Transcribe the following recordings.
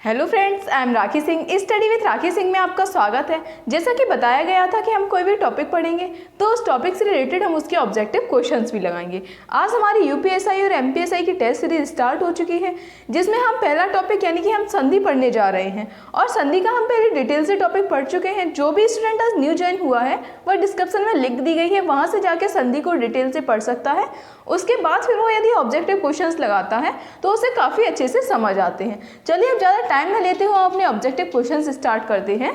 Hello friends, I am Rakhi Singh. Study with Rakhi Singh में आपका स्वागत है। जैसा कि बताया गया था कि हम कोई भी टॉपिक पढ़ेंगे तो उस टॉपिक से रिलेटेड हम उसके ऑब्जेक्टिव क्वेश्चंस भी लगाएंगे। आज हमारी यूपीएसआई और एमपीएसआई की टेस्ट सीरीज स्टार्ट हो चुकी है, जिसमें हम पहला टॉपिक यानी कि हम संधि पढ़ने जा रहे हैं। और संधि का हम पहले डिटेल से टॉपिक पढ़ चुके हैं। जो भी स्टूडेंट आज न्यू ज्वाइन हुआ है वह डिस्क्रिप्शन में लिंक दी गई है, वहाँ से जाके संधि को डिटेल से पढ़ सकता है। उसके बाद फिर वो यदि ऑब्जेक्टिव क्वेश्चंस लगाता है तो उसे काफ़ी अच्छे से समझ आते हैं। चलिए अब ज़्यादा टाइम न लेते हुए अपने ऑब्जेक्टिव क्वेश्चंस स्टार्ट करते हैं।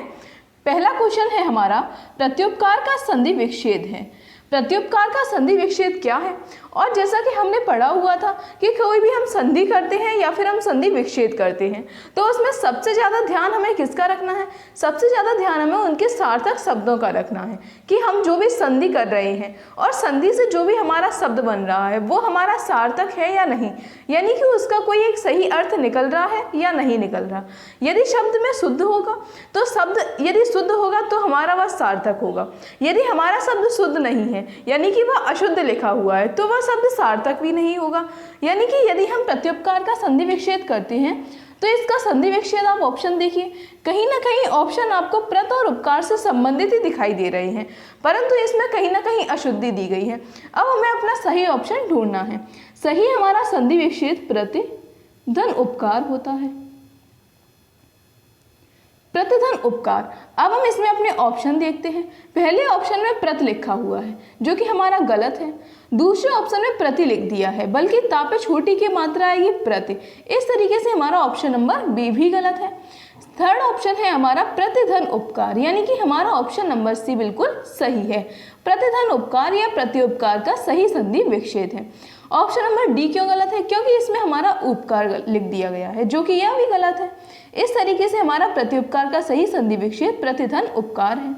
पहला क्वेश्चन है हमारा, प्रत्युपकार का संधि विच्छेद है। प्रत्युपकार का संधि विच्छेद क्या है? और जैसा कि हमने पढ़ा हुआ था कि कोई भी हम संधि करते हैं या फिर हम संधि विच्छेद करते हैं तो उसमें सबसे ज़्यादा ध्यान हमें किसका रखना है? सबसे ज़्यादा ध्यान हमें उनके सार्थक शब्दों का रखना है कि हम जो भी संधि कर रहे हैं और संधि से जो भी हमारा शब्द बन रहा है वो हमारा सार्थक है या नहीं, यानी कि उसका कोई एक सही अर्थ निकल रहा है या नहीं निकल रहा। यदि शब्द में शुद्ध होगा तो शब्द यदि शुद्ध होगा तो हमारा वह सार्थक होगा। यदि हमारा शब्द शुद्ध नहीं है यानी कि वह अशुद्ध लिखा हुआ है तो वह शब्द सार्थक भी नहीं होगा। यानी कि यदि हम प्रत्युपकार का संधि विच्छेद करते हैं तो इसका संधि विच्छेद आप ऑप्शन देखिए, कहीं ना कहीं ऑप्शन आपको प्रत और उपकार से संबंधित ही दिखाई दे रहे हैं, परंतु इसमें कहीं ना कहीं अशुद्धि दी गई है। अब हमें अपना सही ऑप्शन ढूंढना है। सही हमारा संधि विच्छेद प्रति धन उपकार होता है। प्रतिधन उपकार। अब हम इसमें अपने ऑप्शन देखते हैं। पहले ऑप्शन में प्रत लिखा हुआ है जो कि हमारा गलत है। दूसरे ऑप्शन में प्रति लिख दिया है, बल्कि तापे छोटी की मात्रा आएगी प्रति। इस तरीके से हमारा ऑप्शन नंबर बी भी गलत है। थर्ड ऑप्शन है हमारा प्रतिधन उपकार, यानी कि हमारा ऑप्शन नंबर सी बिल्कुल सही है। प्रतिधन उपकार या प्रत्युपकार का सही संधि विच्छेद है। ऑप्शन नंबर डी क्यों गलत है? क्योंकि इसमें हमारा उपकार लिख दिया गया है, जो कि यह भी गलत है। इस तरीके से हमारा प्रत्युपकार का सही संधि विच्छेद प्रतिधन उपकार है।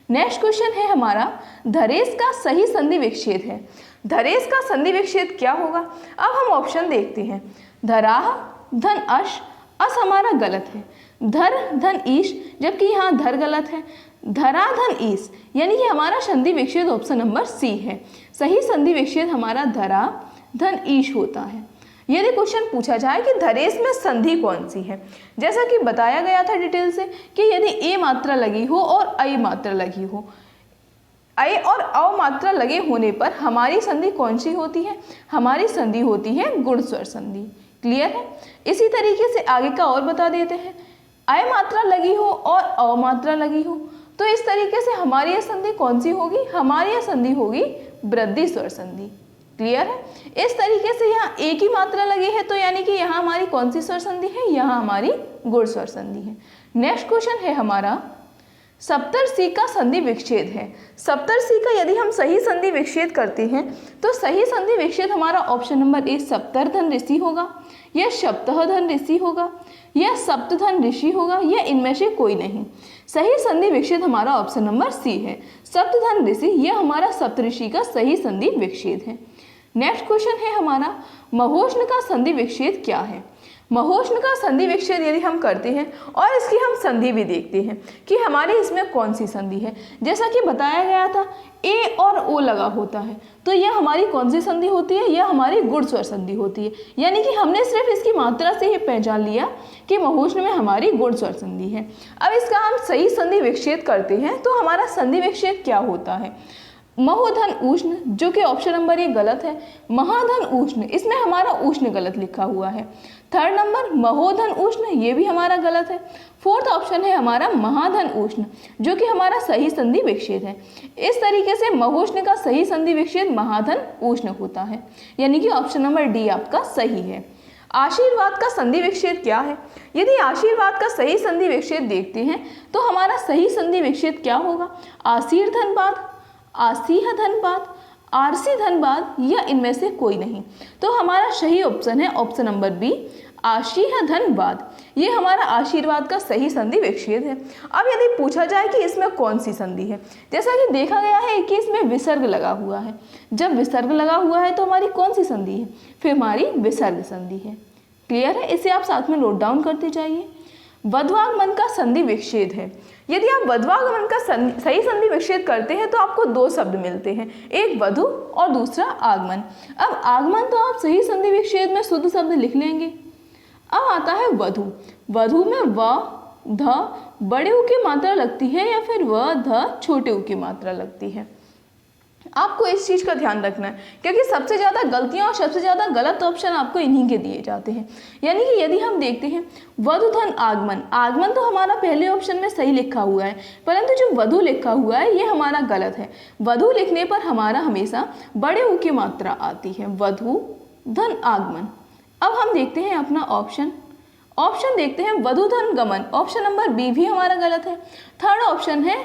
नेक्स्ट क्वेश्चन है हमारा, धरेश का सही संधि विच्छेद है। धरेश का संधि विच्छेद क्या होगा? अब हम ऑप्शन देखते हैं। धराह धन अश, अस हमारा गलत है। धर धन ईश, जबकि यहाँ धर गलत है। धरा धन ईश, यानी कि हमारा संधि विच्छेद ऑप्शन नंबर सी है। सही संधि विच्छेद हमारा धरा धन ईश होता है। यदि क्वेश्चन पूछा जाए कि धरेश में संधि कौन सी है, जैसा कि बताया गया था डिटेल से कि यदि ए मात्रा लगी हो और ऐ मात्रा लगी हो, ऐ और औ मात्रा लगे होने पर हमारी संधि कौन सी होती है? हमारी संधि होती है गुण स्वर संधि। क्लियर है? इसी तरीके से आगे का और बता देते हैं। ऐ मात्रा लगी हो और औ मात्रा लगी हो तो इस तरीके से हमारी यह संधि कौन सी होगी? हमारी यह संधि होगी वृद्धि स्वर संधि। क्लियर है? इस तरीके से यहाँ एक ही मात्रा लगी है तो यानी कि यहाँ हमारी कौन सी स्वर संधि है? यहाँ हमारी गुण स्वर संधि है। नेक्स्ट क्वेश्चन है हमारा, सप्तर्षि का संधि विच्छेद है। सप्तर्षि का यदि हम सही संधि विच्छेद करते हैं तो सही संधि विच्छेद हमारा ऑप्शन नंबर ए सप्तर्धन ऋषि होगा, यह सप्तधन ऋषि होगा, यह सप्तधन ऋषि होगा, या इनमें से कोई नहीं। सही संधि विच्छेद हमारा ऑप्शन नंबर सी है, सप्तधन ऋषि। यह हमारा सप्तऋषि का सही संधि विच्छेद है। नेक्स्ट क्वेश्चन है हमारा, महोष्ण का संधि विच्छेद क्या है? महोष्ण का संधि विच्छेद यदि हम करते हैं और इसकी हम संधि भी देखते हैं कि हमारे इसमें कौन सी संधि है। जैसा कि बताया गया था ए और ओ लगा होता है तो यह हमारी कौन सी संधि होती है? यह हमारी गुण स्वर संधि होती है। यानी कि हमने सिर्फ इसकी मात्रा से ही पहचान लिया कि महोष्ण में हमारी गुण स्वर संधि है। अब इसका हम सही संधि विच्छेद करते हैं तो हमारा संधि विच्छेद क्या होता है? महोधन उष्ण, जो कि ऑप्शन नंबर ये गलत है। महाधन उष्ण, इसमें हमारा उष्ण गलत लिखा हुआ है। थर्ड नंबर महोधन उष्ण, ये भी हमारा गलत है। फोर्थ ऑप्शन है हमारा महाधन उष्ण, जो कि हमारा सही संधि विच्छेद है। इस तरीके से महोष्ण का सही संधि विच्छेद महाधन उष्ण होता है, यानी कि ऑप्शन नंबर डी आपका सही है। आशीर्वाद का संधि विच्छेद क्या है? यदि आशीर्वाद का सही संधि विच्छेद देखते हैं तो हमारा सही संधि विच्छेद क्या होगा? आशीर धनबाद, आसीह धनबाद, आरसी धनबाद, या इनमें से कोई नहीं। तो हमारा सही ऑप्शन है ऑप्शन नंबर बी, आशीह धनबाद। ये हमारा आशीर्वाद का सही संधि विच्छेद है। अब यदि पूछा जाए कि इसमें कौन सी संधि है, जैसा कि देखा गया है कि इसमें विसर्ग लगा हुआ है। जब विसर्ग लगा हुआ है तो हमारी कौन सी संधि है? फिर हमारी विसर्ग संधि है। क्लियर है? इसे आप साथ में नोट डाउन करते जाइए। वध्वागमन का संधि विच्छेद है। यदि आप वध्वागमन का सही संधि विच्छेद करते हैं तो आपको दो शब्द मिलते हैं, एक वधु और दूसरा आगमन। अब आगमन तो आप सही संधि विच्छेद में शुद्ध शब्द लिख लेंगे। अब आता है वधु। वधु में व ध बड़े ऊ की मात्रा लगती है या फिर व ध छोटे ऊ की मात्रा लगती है। आपको इस चीज़ का ध्यान रखना है क्योंकि सबसे ज़्यादा गलतियाँ और सबसे ज़्यादा गलत ऑप्शन आपको इन्हीं के दिए जाते हैं। यानी कि यदि हम देखते हैं वधु धन आगमन, आगमन तो हमारा पहले ऑप्शन में सही लिखा हुआ है, परंतु जो वधु लिखा हुआ है ये हमारा गलत है। वधु लिखने पर हमारा हमेशा बड़े ऊ की मात्रा आती है, वधु धन आगमन। अब हम देखते हैं अपना ऑप्शन देखते हैं वधु धन गमन, ऑप्शन नंबर बी भी हमारा गलत है। थर्ड ऑप्शन है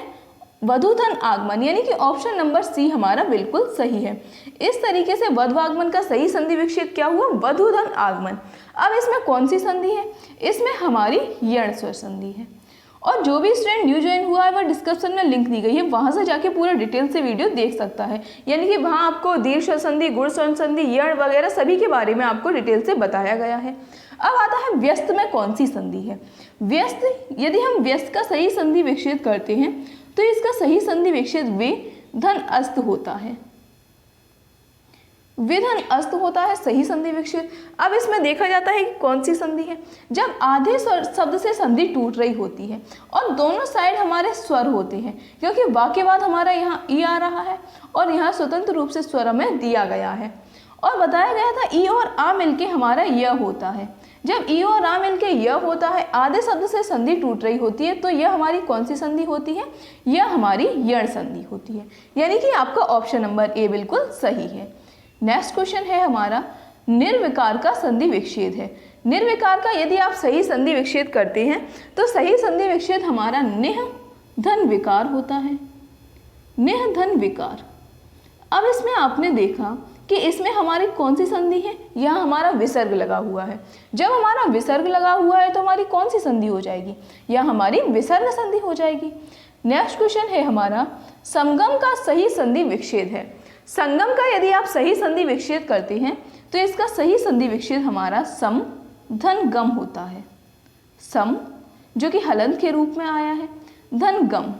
वधु धन आगमन, यानी कि ऑप्शन नंबर सी हमारा बिल्कुल सही है। इस तरीके से वधु आगमन का सही संधि विच्छेद क्या हुआ, वधु धन आगमन। अब इसमें कौन सी संधि है, इसमें हमारी यण स्वर संधि है। और जो भी स्टूडेंट न्यू ज्वाइन हुआ है वह डिस्क्रिप्शन में लिंक दी गई है, वहां से जाके पूरा डिटेल से वीडियो देख सकता है। यानी कि वहां आपको दीर्घ स्वर संधि, गुण स्वर संधि, यण वगैरह सभी के बारे में आपको डिटेल से बताया गया है। अब आता है व्यस्त में कौन सी संधि है। व्यस्त, यदि हम व्यस्त का सही संधि विच्छेद करते हैं तो इसका सही संधि विच्छेद वे धन अस्त होता है, विधन अस्त होता है सही संधि विच्छेद। अब इसमें देखा जाता है कि कौन सी संधि है, जब आधे शब्द से संधि टूट रही होती है और दोनों साइड हमारे स्वर होते हैं, क्योंकि वाक्य बाद हमारा यहाँ ई आ रहा है और यहाँ स्वतंत्र रूप से स्वर में दिया गया है और बताया गया था ई और आ मिलके हमारा य होता है। जब ई और आ मिलके य होता है, आधे शब्द से संधि टूट रही होती है, तो यह हमारी कौन सी संधि होती है, यह हमारी यण संधि होती है। यानी कि आपका ऑप्शन नंबर ए बिल्कुल सही है। नेक्स्ट क्वेश्चन है हमारा निर्विकार का संधि विच्छेद है। निर्विकार का यदि आप सही संधि विच्छेद करते हैं तो सही संधि विच्छेद हमारा निह धन विकार होता है, निह धन विकार। अब इसमें आपने देखा कि इसमें हमारी कौन सी संधि है, यहाँ हमारा विसर्ग लगा हुआ है। जब हमारा विसर्ग लगा हुआ है तो हमारी कौन सी संधि हो जाएगी, यह हमारी विसर्ग संधि हो जाएगी। नेक्स्ट क्वेश्चन है हमारा समगम का सही संधि विच्छेद है। संगम का यदि आप सही संधि विच्छेद करते हैं तो इसका सही संधि विच्छेद हमारा सम धन गम होता है। सम जो कि हलंत के रूप में आया है, धन गम।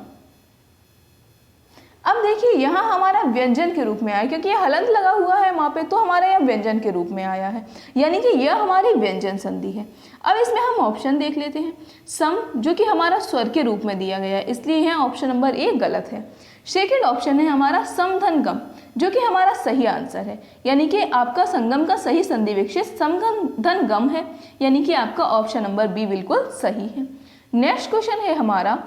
अब देखिए यहाँ हमारा व्यंजन के रूप में आया, क्योंकि यह हलंत लगा हुआ है वहाँ पे, तो हमारा यह व्यंजन के रूप में आया है, यानी कि यह हमारी व्यंजन संधि है। अब इसमें हम ऑप्शन देख लेते हैं। सम जो कि हमारा स्वर के रूप में दिया गया है, इसलिए यह ऑप्शन नंबर ए गलत है। सेकेंड ऑप्शन है हमारा सम धन गम, जो कि हमारा सही आंसर है, यानी कि आपका संगम का सही संधि विच्छेद सम धन गम है, यानी कि आपका ऑप्शन नंबर बी बिल्कुल सही है। नेक्स्ट क्वेश्चन है हमारा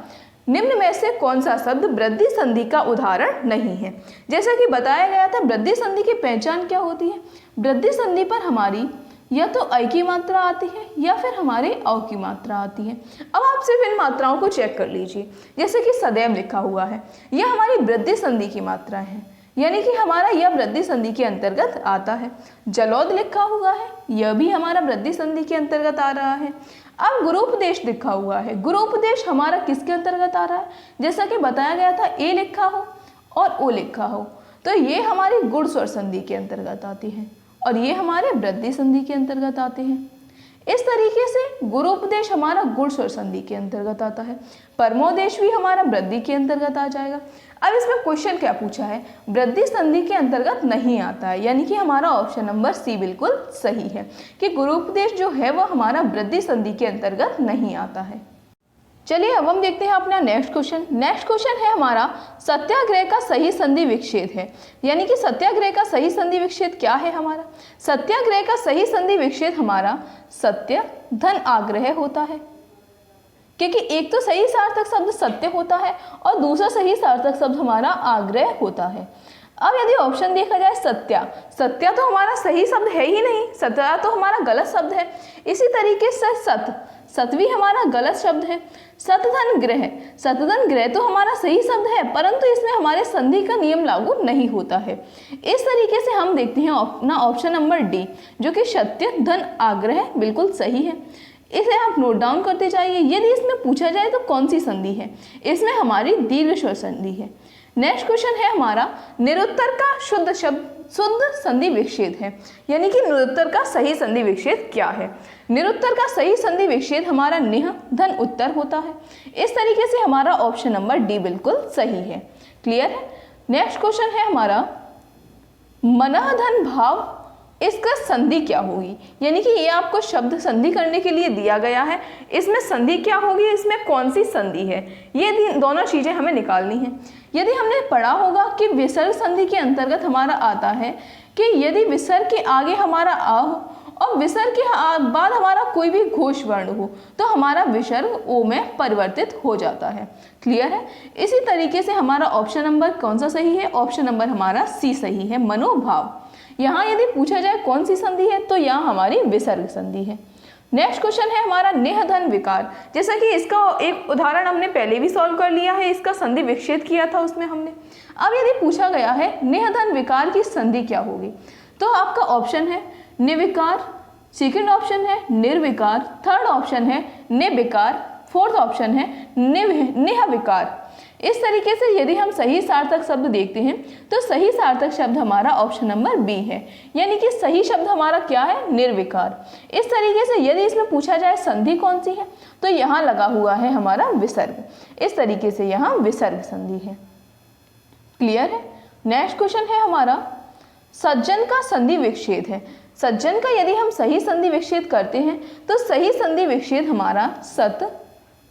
निम्न में से कौन सा शब्द वृद्धि संधि का उदाहरण नहीं है। जैसा कि बताया गया था वृद्धि संधि की पहचान क्या होती है, वृद्धि संधि पर हमारी या तो ऐ की मात्रा आती है या फिर हमारे औ की मात्रा आती है। अब आप सिर्फ इन मात्राओं को चेक कर लीजिए, जैसे कि सदैव लिखा हुआ है, यह हमारी वृद्धि संधि की मात्रा है, यानी कि हमारा यह वृद्धि संधि के अंतर्गत आता है। जलोद लिखा हुआ है, यह भी हमारा वृद्धि संधि के अंतर्गत आ रहा है। अब गुरूपदेश लिखा हुआ है, गुरूपदेश हमारा किसके अंतर्गत आ रहा है, जैसा कि बताया गया था ए लिखा हो और ओ लिखा हो, तो ये हमारी गुण स्वर संधि के अंतर्गत आती है और ये हमारे वृद्धि संधि के अंतर्गत आते हैं। इस तरीके से गुरूपदेश हमारा गुण स्वर संधि के अंतर्गत आता है, परमोदेश भी हमारा वृद्धि के अंतर्गत आ जाएगा। अब इसमें क्वेश्चन क्या पूछा है, वृद्धि संधि के अंतर्गत नहीं आता है, यानी कि हमारा ऑप्शन नंबर सी बिल्कुल सही है कि गुरूपदेश जो है वह हमारा वृद्धि संधि के अंतर्गत नहीं आता है। चलिए अब हम देखते हैं अपना नेक्स्ट क्वेश्चन। नेक्स्ट क्वेश्चन है हमारा सत्याग्रह का सही संधि विच्छेद है, यानी कि सत्याग्रह का सही संधि विच्छेद क्या है हमारा, सत्याग्रह का सही संधि विच्छेद हमारा सत्य धन आग्रह होता है, क्योंकि एक तो सही सार्थक शब्द सत्य होता है और दूसरा सही सार्थक शब्द हमारा आग्रह होता है। अब यदि ऑप्शन देखा जाए सत्या, सत्या तो हमारा सही शब्द है ही नहीं, सत्या तो हमारा गलत शब्द है। इसी तरीके से सत भी हमारा गलत शब्द है। सतधन ग्रह, सतधन ग्रह तो हमारा सही शब्द है, परंतु इसमें हमारे संधि का नियम लागू नहीं होता है। इस तरीके से हम देखते हैं अपना ऑप्शन नंबर डी, जो कि सत्य धन आग्रह बिल्कुल सही है। इसे आप नोट डाउन करते जाइए। यदि इसमें पूछा जाए तो कौन सी संधि है, इसमें हमारी दीर्घ स्वर संधि है। नेक्स्ट क्वेश्चन है हमारा निरुत्तर का शुद्ध संधि विच्छेद है, यानी कि निरुत्तर का सही संधि विच्छेद क्या है। निरुत्तर का सही संधि विच्छेद हमारा निह धन उत्तर होता है। इस तरीके से हमारा ऑप्शन नंबर डी बिल्कुल सही है। क्लियर है। नेक्स्ट क्वेश्चन है हमारा मनः धन भाव इसका संधि क्या होगी, यानी कि ये आपको शब्द संधि करने के लिए दिया गया है, इसमें संधि क्या होगी, इसमें कौन सी संधि है, ये दोनों चीज़ें हमें निकालनी है। यदि हमने पढ़ा होगा कि विसर्ग संधि के अंतर्गत हमारा आता है कि यदि विसर्ग के आगे हमारा आ हो और विसर्ग के बाद हमारा कोई भी घोष वर्ण हो तो हमारा विसर्ग ओ में परिवर्तित हो जाता है। क्लियर है। इसी तरीके से हमारा ऑप्शन नंबर कौन सा सही है, ऑप्शन नंबर हमारा सी सही है, मनोभाव। यहाँ यदि पूछा जाए कौन सी संधि है तो यहाँ हमारी विसर्ग संधि है। नेक्स्ट क्वेश्चन है हमारा नेह धन विकार। जैसा कि इसका एक उदाहरण हमने पहले भी सॉल्व कर लिया है, इसका संधि विच्छेद किया था उसमें हमने। अब यदि पूछा गया है नेह धन विकार की संधि क्या होगी, तो आपका ऑप्शन है निर्विकार, सेकंड ऑप्शन है निर्विकार, थर्ड ऑप्शन है निर्विकार, फोर्थ ऑप्शन है नेह विकार। इस तरीके से यदि हम सही सार्थक शब्द देखते हैं तो सही सार्थक शब्द हमारा ऑप्शन नंबर बी है, यानी कि सही शब्द हमारा क्या है, निर्विकार। इस तरीके से यदि इसमें पूछा जाए संधि कौन सी है तो यहाँ लगा हुआ है हमारा विसर्ग, इस तरीके से यहाँ विसर्ग संधि है। क्लियर है। नेक्स्ट क्वेश्चन है हमारा सज्जन का संधि विच्छेद है। सज्जन का यदि हम सही संधि विच्छेद करते हैं तो सही संधि विच्छेद हमारा सत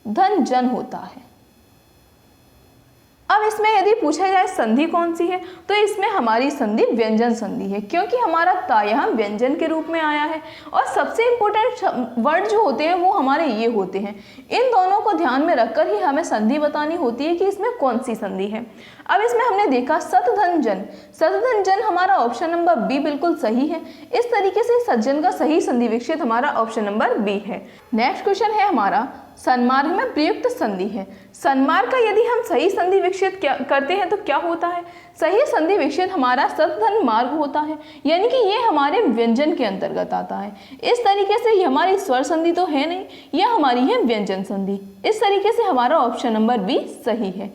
धन जन होता है। अब इसमें यदि पूछा जाए संधि कौन सी है तो इसमें हमारी संधि व्यंजन संधि है, क्योंकि हमारा ता यहाँ व्यंजन के रूप में आया है और सबसे इंपॉर्टेंट वर्ड जो होते हैं वो हमारे ये होते हैं। इन दोनों को ध्यान में रखकर ही हमें संधि बतानी होती है कि इसमें कौन सी संधि है। अब इसमें हमने देखा सतधन जन, सतधन जन हमारा ऑप्शन नंबर बी बिल्कुल सही है। इस तरीके से सज्जन का सही संधि विच्छेद हमारा ऑप्शन नंबर बी है। नेक्स्ट क्वेश्चन है हमारा सन्मार्ग में प्रयुक्त संधि है। सन्मार्ग का यदि हम सही संधि विच्छेद करते हैं तो क्या होता है, सही संधि विच्छेद हमारा सतधन मार्ग होता है, यानी कि ये हमारे व्यंजन के अंतर्गत आता है। इस तरीके से ये हमारी स्वर संधि तो है नहीं, यह हमारी है व्यंजन संधि। इस तरीके से हमारा ऑप्शन नंबर बी सही है।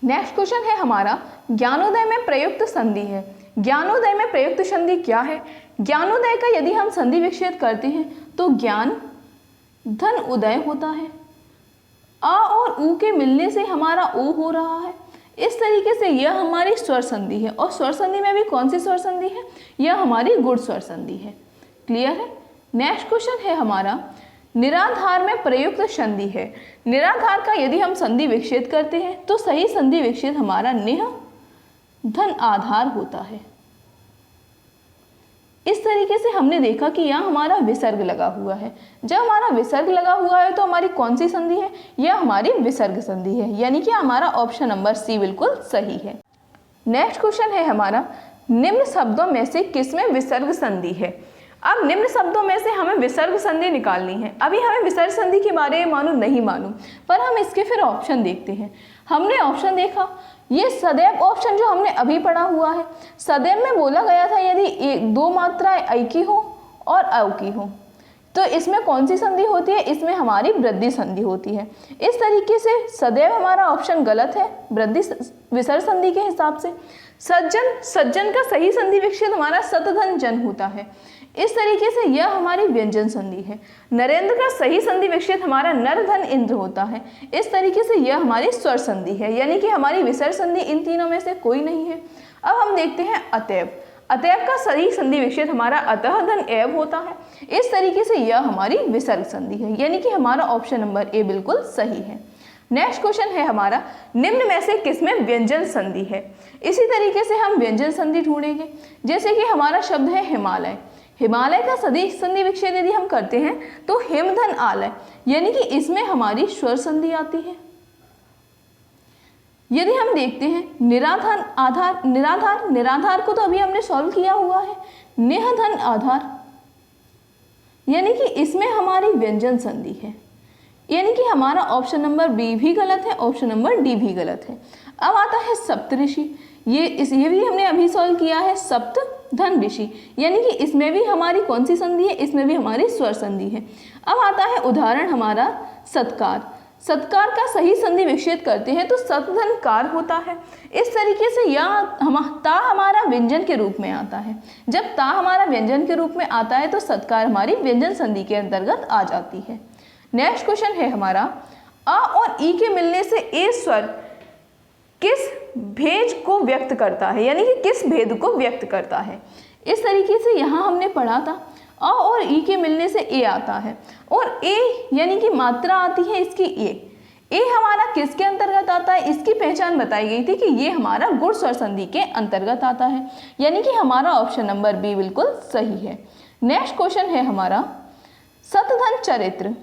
नेक्स्ट क्वेश्चन है हमारा ज्ञानोदय में प्रयुक्त संधि है। ज्ञानोदय में प्रयुक्त संधि क्या है, ज्ञानोदय का यदि हम संधि विच्छेद करते हैं तो ज्ञान धन उदय होता है, आ और ऊ के मिलने से हमारा ओ हो रहा है। इस तरीके से यह हमारी स्वर संधि है और स्वर संधि में भी कौन सी स्वर संधि है, यह हमारी गुण स्वर संधि है। क्लियर है। नेक्स्ट क्वेश्चन है हमारा निराधार में प्रयुक्त संधि है। निराधार का यदि हम संधि विच्छेद करते हैं तो सही संधि विच्छेद हमारा निह धन आधार होता है। इस तरीके से हमने देखा कि यहाँ हमारा विसर्ग लगा हुआ है। जब हमारा विसर्ग लगा हुआ है तो हमारी कौन सी संधि है, यह हमारी विसर्ग संधि है, यानी कि हमारा ऑप्शन नंबर सी बिल्कुल सही है। नेक्स्ट क्वेश्चन है हमारा निम्न शब्दों में से किसमें विसर्ग संधि है। अब निम्न शब्दों में से हमें विसर्ग संधि निकालनी है। अभी हमें विसर्ग संधि के बारे में मालूम नहीं मालूम, पर हम इसके फिर ऑप्शन देखते हैं। हमने ऑप्शन देखा, ये सदैव ऑप्शन जो हमने अभी पढ़ा हुआ है, सदैव में बोला गया था यदि दो मात्राएं ऐ की हो और औ की हो तो इसमें कौन सी संधि होती है, इसमें हमारी वृद्धि संधि होती है। इस तरीके से सदैव हमारा ऑप्शन गलत है वृद्धि विसर्ग संधि के हिसाब से। सज्जन, सज्जन का सही संधि विच्छेद हमारा सतधन जन होता है। इस तरीके से यह हमारी व्यंजन संधि है। नरेंद्र का सही संधि विच्छेद हमारा नर धन इंद्र होता है। इस तरीके से यह हमारी स्वर संधि है, यानी कि हमारी विसर्ग संधि इन तीनों में से कोई नहीं है। अब हम देखते हैं अतएव। अतएव का सही संधि विच्छेद हमारा अतः धन एव होता है। इस तरीके से यह हमारी विसर्ग संधि है, यानी कि हमारा ऑप्शन नंबर ए बिल्कुल सही है। नेक्स्ट क्वेश्चन है हमारा निम्न में से किसमें व्यंजन संधि है। इसी तरीके से हम व्यंजन संधि ढूंढेंगे। जैसे कि हमारा शब्द है हिमालय, हिमालय का सदी संधि विच्छेद यदि हम करते हैं तो हिम धन आलय, यानी कि इसमें हमारी स्वर संधि आती है। यदि हम देखते हैं निराधार आधार, निराधार, निराधार को तो अभी हमने सॉल्व किया हुआ है। नेह धन आधार, यानी कि इसमें हमारी व्यंजन संधि है, यानी कि हमारा ऑप्शन नंबर बी भी गलत है, ऑप्शन नंबर डी भी गलत है। अब आता है सप्तऋषि, ये भी हमने अभी सॉल्व किया है सप्त धन ऋषि, यानी कि इसमें भी हमारी कौन सी संधि है, इसमें भी हमारी स्वर संधि है। अब आता है उदाहरण हमारा सत्कार। सत्कार का सही संधि विच्छेद करते हैं तो सतधन कार होता है। इस तरीके से यह ता हमारा व्यंजन के रूप में आता है। जब ता हमारा व्यंजन के रूप में आता है तो सत्कार हमारी व्यंजन संधि के अंतर्गत आ जाती है। नेक्स्ट क्वेश्चन है हमारा अ और ई के मिलने से ए स्वर किस भेद को व्यक्त करता है, यानी कि किस भेद को व्यक्त करता है। इस तरीके से यहाँ हमने पढ़ा था अ और ई के मिलने से ए आता है, और ए यानी कि मात्रा आती है इसकी ए हमारा किसके अंतर्गत आता है, इसकी पहचान बताई गई थी कि ये हमारा गुण स्वर संधि के अंतर्गत आता है, यानी कि हमारा ऑप्शन नंबर बी बिल्कुल सही है। नेक्स्ट क्वेश्चन है हमारा सतधन चरित्र।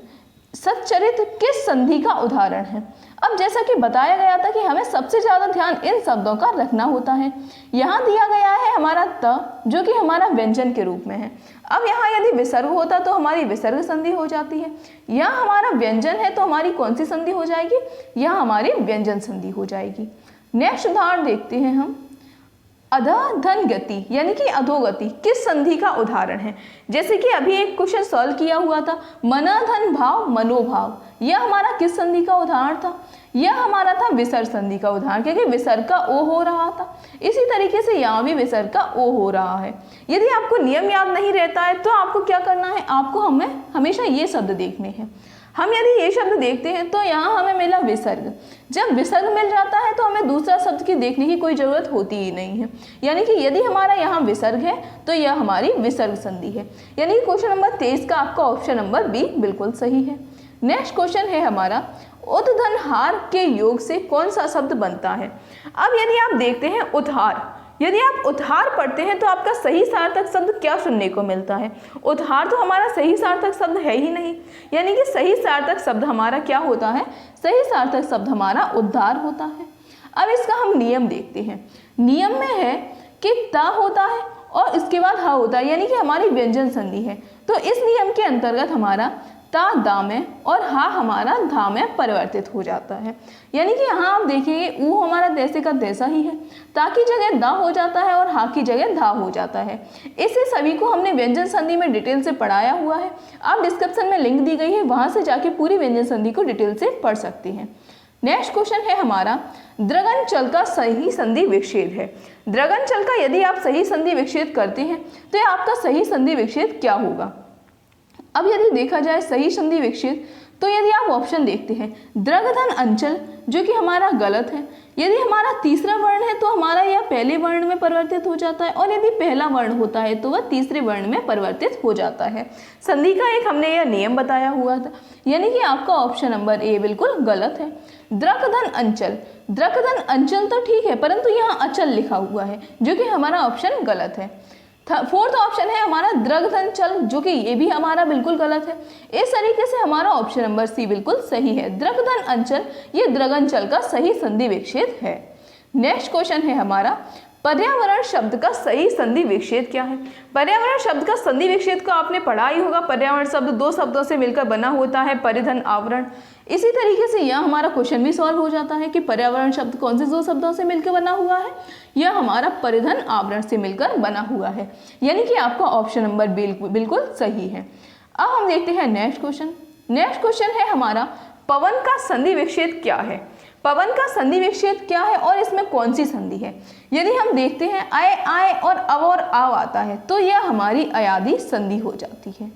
सच्चरित्र किस संधि का उदाहरण है। अब जैसा कि बताया गया था कि हमें सबसे ज़्यादा ध्यान इन शब्दों का रखना होता है। यहाँ दिया गया है हमारा त, जो कि हमारा व्यंजन के रूप में है। अब यहाँ यदि विसर्ग होता तो हमारी विसर्ग संधि हो जाती है। यहाँ हमारा व्यंजन है तो हमारी कौन सी संधि हो जाएगी, यहाँ हमारी व्यंजन संधि हो जाएगी। नेक्स्ट उदाहरण देखते हैं हम। अधोधन गति यानी कि अधोगति किस संधि का उदाहरण है। जैसे कि अभी एक क्वेश्चन सॉल्व किया हुआ था, मनाधन भाव मनोभाव, यह हमारा किस संधि का उदाहरण था, यह हमारा था विसर्ग संधि का उदाहरण, क्योंकि विसर्ग का ओ हो रहा था। इसी तरीके से यहाँ भी विसर्ग का ओ हो रहा है। यदि आपको नियम याद नहीं रहता है तो आपको क्या करना है, आपको हमें हमेशा ये शब्द देखने हैं। हम यदि ये शब्द देखते हैं तो यहाँ हमें मिला विसर्ग। जब विसर्ग मिल जाता है तो हमें दूसरा शब्द की देखने की कोई ज़रूरत होती ही नहीं है, यानी कि यदि हमारा यहाँ विसर्ग है तो यह हमारी विसर्ग संधि है। यानी कि क्वेश्चन नंबर 23 का आपका ऑप्शन नंबर बी बिल्कुल सही है। नेक्स्ट क्वेश्चन है हमारा उद्धनहार के योग से कौन सा शब्द बनता है। अब यदि आप देखते हैं उद्धार, यदि आप उद्धार पढ़ते हैं तो आपका सही सार्थक शब्द क्या सुनने को मिलता है। उद्धार तो हमारा सही सार्थक शब्द है ही नहीं, यानी कि सही सार्थक शब्द हमारा क्या होता है, सही सार्थक शब्द हमारा उद्धार होता है। अब इसका हम नियम देखते हैं। नियम में है कि ता होता है और इसके बाद हा होता है, यानी कि हमारी व्यंजन संधि है। तो इस नियम के अंतर्गत हमारा ता दा में और हा हमारा धा में परिवर्तित हो जाता है। यानी कि यहाँ आप देखेंगे ऊ हमारा तैसे का तैसा ही है, ता की जगह दा हो जाता है और हा की जगह धा हो जाता है। इसे सभी को हमने व्यंजन संधि में डिटेल से पढ़ाया हुआ है। आप डिस्क्रिप्शन में लिंक दी गई है, वहाँ से जाके पूरी व्यंजन संधि को डिटेल से पढ़ सकते हैं। नेक्स्ट क्वेश्चन है हमारा द्रगन चल का सही संधि विच्छेद है। द्रगन चल का यदि आप सही संधि विच्छेद करते हैं तो ये आपका सही संधि विच्छेद क्या होगा। अब यदि देखा जाए सही संधि विच्छेद तो यदि आप ऑप्शन देखते हैं द्रगधन अंचल, जो कि हमारा गलत है। यदि हमारा तीसरा वर्ण है तो हमारा यह पहले वर्ण में परिवर्तित हो जाता है, और यदि पहला वर्ण होता है तो वह तीसरे वर्ण में परिवर्तित हो जाता है। संधि का एक हमने यह नियम बताया हुआ था, यानी कि आपका ऑप्शन नंबर ए बिल्कुल गलत है। द्रगधन अंचल, द्रगधन अंचल तो ठीक है, परंतु यहाँ अचल लिखा हुआ है, जो कि हमारा ऑप्शन गलत है। फोर्थ ऑप्शन है हमारा द्रगधन चल, जो कि ये भी हमारा बिल्कुल गलत है। इस तरीके से हमारा ऑप्शन नंबर सी बिल्कुल सही है। द्रगधन अंचल ये द्रगन चल का सही संधि विच्छेद है। नेक्स्ट क्वेश्चन है हमारा पर्यावरण शब्द का सही संधि विच्छेद क्या है। पर्यावरण शब्द का संधि विच्छेद को आपने पढ़ा ही होगा। पर्यावरण शब्द दो शब्दों से मिलकर बना होता है, परिधन आवरण। इसी तरीके से यह हमारा क्वेश्चन भी सॉल्व हो जाता है कि पर्यावरण शब्द कौन से दो शब्दों से मिलकर बना हुआ है, यह हमारा परिधन आवरण से मिलकर बना हुआ है, यानी कि आपका ऑप्शन नंबर बिल्कुल सही है। अब हम देखते हैं नेक्स्ट क्वेश्चन। नेक्स्ट क्वेश्चन है हमारा पवन का संधि विच्छेद क्या है। पवन का संधि विच्छेद क्या है और इसमें कौन सी संधि है। यदि हम देखते हैं आए आए और अव और आव आता है तो यह हमारी अयादी संधि हो जाती है।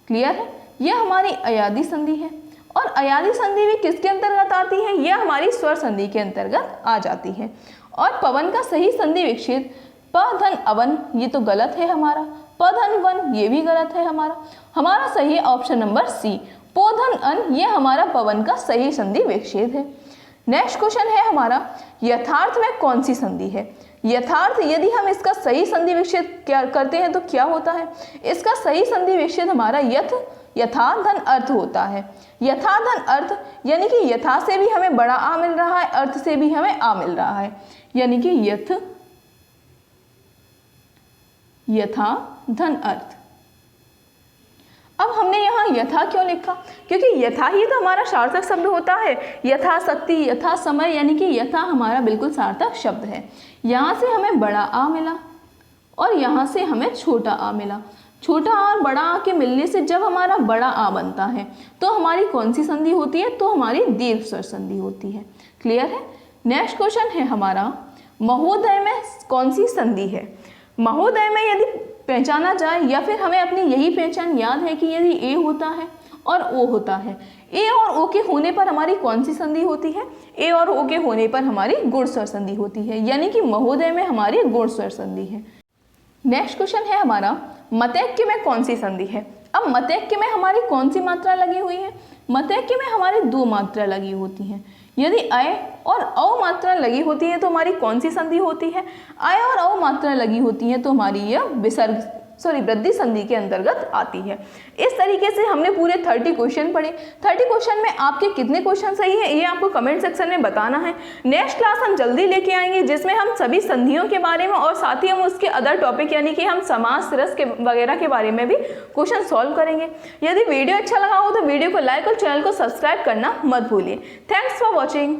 क्लियर है, यह हमारी अयादी संधि है। और अयादी संधि भी किसके अंतर्गत आती है, यह हमारी स्वर संधि के अंतर्गत आ जाती है। और पवन का सही संधि विच्छेद प धन अवन, ये तो गलत है हमारा। प धन वन, ये भी गलत है हमारा। हमारा सही है ऑप्शन नंबर सी, पो धन अन, ये हमारा पवन का सही संधि विच्छेद है। नेक्स्ट क्वेश्चन है हमारा यथार्थ में कौन सी संधि है। यथार्थ यदि हम इसका सही संधि विच्छेद क्या करते हैं तो क्या होता है। इसका सही संधि विच्छेद हमारा यथा धन अर्थ होता है। यथा धन अर्थ यानी कि यथा से भी हमें बड़ा आ मिल रहा है, अर्थ से भी हमें आ मिल रहा है, यानी कि यथा धन अर्थ। अब हमने यहाँ यथा क्यों लिखा, क्योंकि यथा ही तो हमारा सार्थक शब्द होता है। यथा शक्ति, यथा समय, यानी कि यथा हमारा बिल्कुल सार्थक शब्द है। यहाँ से हमें बड़ा आ मिला और यहाँ से हमें छोटा आ मिला। छोटा आ और बड़ा आ के मिलने से जब हमारा बड़ा आ बनता है तो हमारी कौन सी संधि होती है, तो हमारी दीर्घ स्वर संधि होती है। क्लियर है। नेक्स्ट क्वेश्चन है हमारा महोदय में कौन सी संधि है। महोदय में यदि पहचाना जाए या फिर हमें अपनी यही पहचान याद है कि यदि ए होता है और ओ होता है, ए और ओ के होने पर हमारी कौन सी संधि होती है, ए और ओ के होने पर हमारी गुण स्वर संधि होती है, यानी कि महोदय में हमारी गुण स्वर संधि है। नेक्स्ट क्वेश्चन है हमारा, मतैक्य में कौन सी संधि है। अब मतैक्य में हमारी कौन सी मात्रा लगी हुई है। मतैक्य में हमारी दो मात्रा लगी होती हैं। यदि अय और औ मात्रा लगी होती है तो हमारी कौन सी संधि होती है। अय और औ मात्रा लगी होती है तो हमारी यह वृद्धि संधि के अंतर्गत आती है। इस तरीके से हमने पूरे 30 क्वेश्चन पढ़े। 30 क्वेश्चन में आपके कितने क्वेश्चन सही है ये आपको कमेंट सेक्शन में बताना है। नेक्स्ट क्लास हम जल्दी लेके आएंगे जिसमें हम सभी संधियों के बारे में और साथ ही हम उसके अदर टॉपिक यानी कि हम समास रस के वगैरह के बारे में भी क्वेश्चन सॉल्व करेंगे। यदि वीडियो अच्छा लगा हो तो वीडियो को लाइक और चैनल को सब्सक्राइब करना मत भूलिए। Thanks for watching.